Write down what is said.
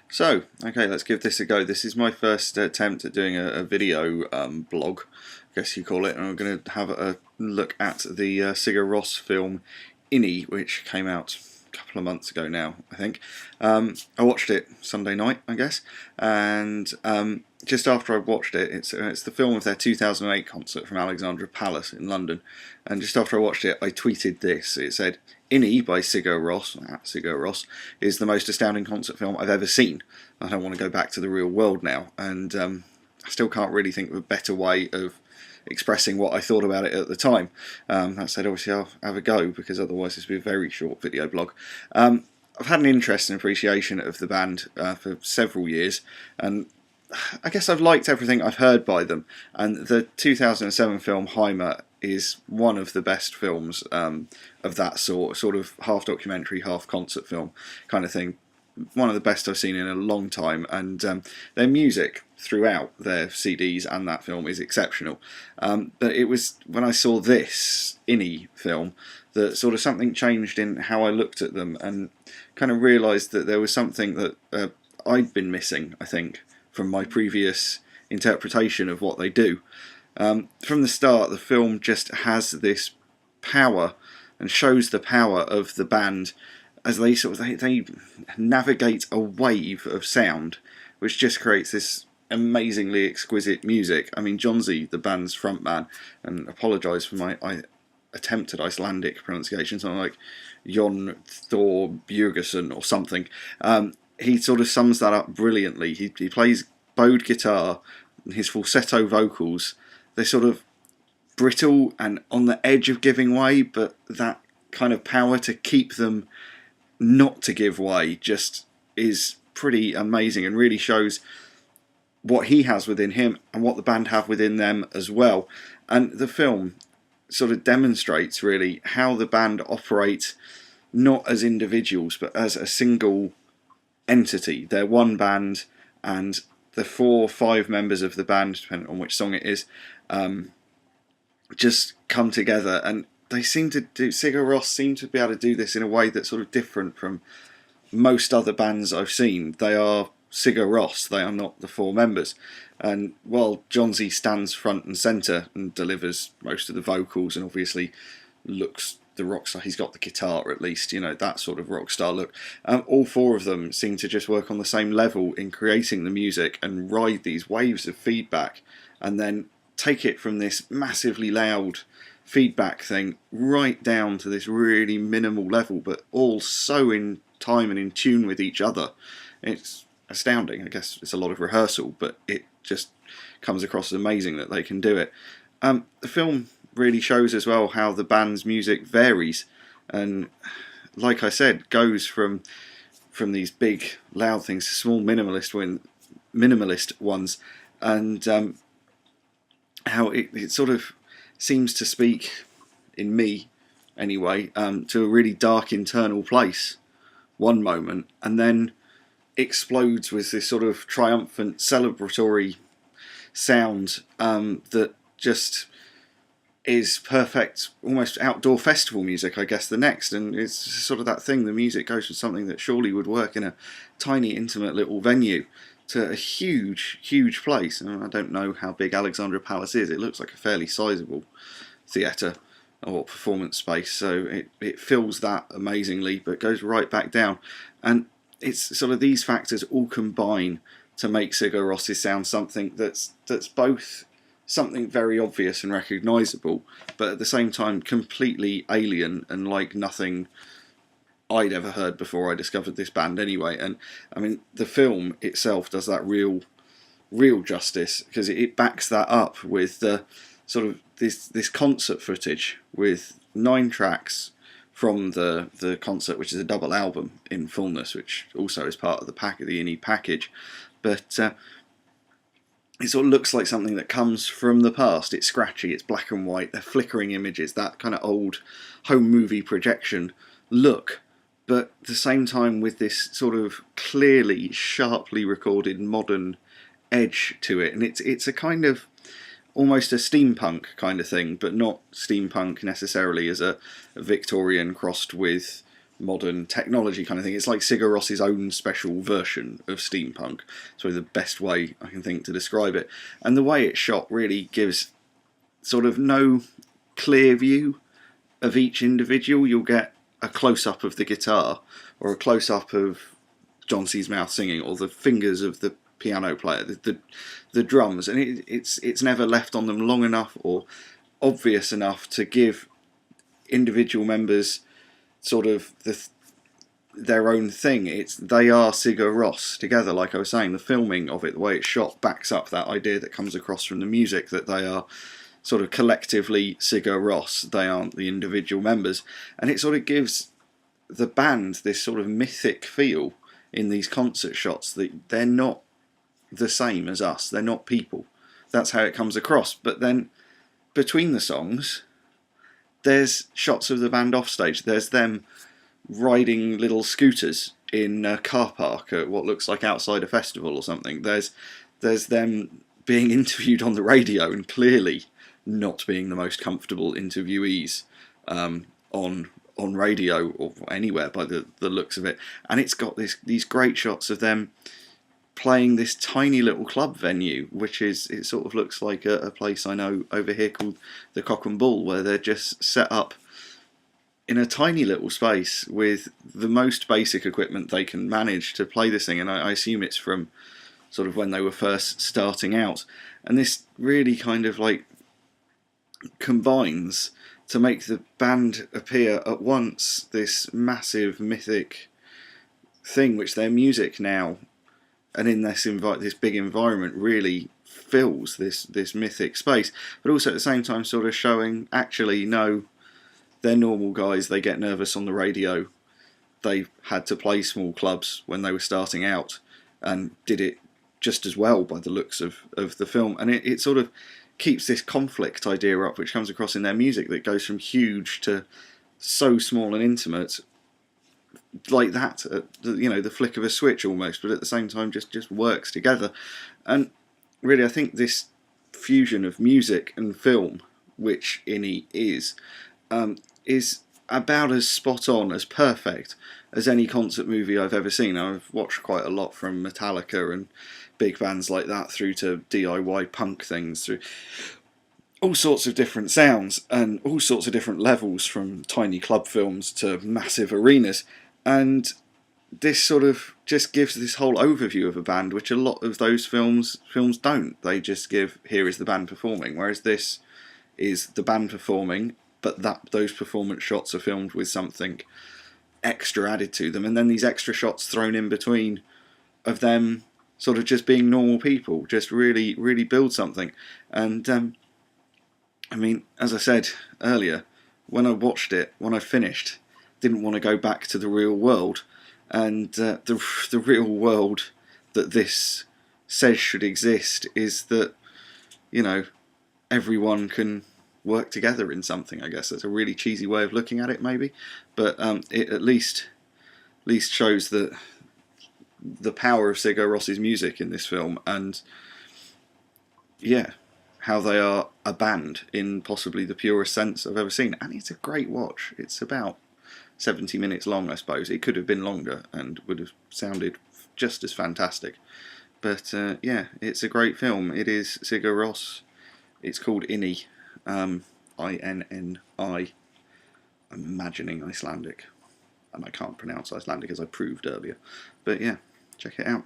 So, okay, let's give this a go. This is my first attempt at doing a video blog, I guess you call it, and I'm going to have a look at the Sigur Ros film Inni, which came out a couple of months ago now, I think. I watched it Sunday night, I guess, and just after I watched it, it's the film of their 2008 concert from Alexandra Palace in London, and just after I watched it, I tweeted this. It said, Inni by Sigur Ros, at Sigur Ros, is the most astounding concert film I've ever seen. I don't want to go back to the real world now, and I still can't really think of a better way of expressing what I thought about it at the time. That said, obviously I'll have a go, because otherwise this will be a very short video blog. I've had an interest and appreciation of the band for several years, and I guess I've liked everything I've heard by them, and the 2007 film Heimer is one of the best films of that sort of half documentary, half concert film kind of thing. One of the best I've seen in a long time, and their music throughout their CDs and that film is exceptional. But it was when I saw this Inni film that sort of something changed in how I looked at them, and kind of realised that there was something that I'd been missing, I think, from my previous interpretation of what they do. From the start, the film just has this power and shows the power of the band as they they navigate a wave of sound, which just creates this amazingly exquisite music. I mean, Jonsi, the band's frontman, and apologise for my attempted Icelandic pronunciation, something like Jon Thor Björgesson or something. He sort of sums that up brilliantly. He plays bowed guitar, his falsetto vocals, they're sort of brittle and on the edge of giving way, but that kind of power to keep them not to give way just is pretty amazing, and really shows what he has within him and what the band have within them as well. And the film sort of demonstrates really how the band operate not as individuals but as a single entity. They're one band, and the 4 or 5 members of the band, depending on which song it is, just come together, and they seem to do. Sigur Ros seem to be able to do this in a way that's sort of different from most other bands I've seen. They are Sigur Ros, they are not the 4 members. And while Jonsi stands front and centre and delivers most of the vocals, and obviously looks the rock star, he's got the guitar at least, you know, that sort of rock star look. All 4 of them seem to just work on the same level in creating the music and ride these waves of feedback, and then take it from this massively loud feedback thing right down to this really minimal level, but all so in time and in tune with each other. It's astounding. I guess it's a lot of rehearsal, but it just comes across as amazing that they can do it. The film really shows as well how the band's music varies, and like I said, goes from these big loud things to small minimalist ones, and how it sort of seems to speak, in me anyway, to a really dark internal place one moment, and then explodes with this sort of triumphant celebratory sound that just is perfect, almost outdoor festival music, I guess, the next. And it's sort of that thing, the music goes from something that surely would work in a tiny intimate little venue to a huge place. And I don't know how big Alexandra Palace is. It looks like a fairly sizable theatre or performance space, so it fills that amazingly, but goes right back down. And it's sort of these factors all combine to make Sigur Ros's sound something that's both something very obvious and recognisable, but at the same time completely alien and like nothing I'd ever heard before I discovered this band anyway. And I mean, the film itself does that real justice, because it backs that up with the sort of this concert footage with 9 tracks from the concert, which is a double album in fullness, which also is part of the Inni package. But it sort of looks like something that comes from the past. It's scratchy, it's black and white, they're flickering images, that kind of old home movie projection look, but at the same time with this sort of clearly, sharply recorded modern edge to it. And it's a kind of almost a steampunk kind of thing, but not steampunk necessarily as a Victorian crossed with modern technology kind of thing. It's like Sigur Ros's own special version of steampunk. It's probably the best way I can think to describe it. And the way it's shot really gives sort of no clear view of each individual. You'll get a close-up of the guitar, or a close-up of John C's mouth singing, or the fingers of the piano player, the drums, and it's never left on them long enough or obvious enough to give individual members sort of their own thing. They are Sigur Ros together. Like I was saying, the filming of it, the way it's shot, backs up that idea that comes across from the music, that they are sort of collectively Sigur Ros. They aren't the individual members, and it sort of gives the band this sort of mythic feel in these concert shots, that they're not the same as us. They're not people. That's how it comes across. But then between the songs, there's shots of the band off stage. There's them riding little scooters in a car park at what looks like outside a festival or something. There's them being interviewed on the radio, and clearly not being the most comfortable interviewees on radio or anywhere by the looks of it. And it's got these great shots of them playing this tiny little club venue, which it sort of looks like a place I know over here called the Cock and Bull, where they're just set up in a tiny little space with the most basic equipment they can manage to play this thing. And I assume it's from sort of when they were first starting out. And this really kind of like combines to make the band appear at once this massive mythic thing, which their music now, and in this big environment, really fills this mythic space, but also at the same time sort of showing, actually, no, they're normal guys. They get nervous on the radio. They had to play small clubs when they were starting out, and did it just as well by the looks of the film. And it sort of keeps this conflict idea up, which comes across in their music, that goes from huge to so small and intimate, like that, the flick of a switch almost, but at the same time just works together. And really, I think this fusion of music and film, which Inni is about as spot on, as perfect as any concert movie I've ever seen. I've watched quite a lot, from Metallica and big bands like that through to DIY punk things, through all sorts of different sounds and all sorts of different levels, from tiny club films to massive arenas. And this sort of just gives this whole overview of a band, which a lot of those films don't. They just give, here is the band performing, whereas this is the band performing, but those performance shots are filmed with something extra added to them, and then these extra shots thrown in between of them sort of just being normal people, just really, really build something. And I mean, as I said earlier, when I watched it, when I finished, didn't want to go back to the real world. And the real world that this says should exist is that, everyone can work together in something. I guess that's a really cheesy way of looking at it, maybe, but it at least shows that the power of Sigur Ros's music in this film, and how they are a band in possibly the purest sense I've ever seen. And it's a great watch. It's about 70 minutes long, I suppose. It could have been longer and would have sounded just as fantastic. But it's a great film. It is Sigur Ros. It's called Inni. Inni. I'm imagining Icelandic. And I can't pronounce Icelandic, as I proved earlier. But yeah, check it out.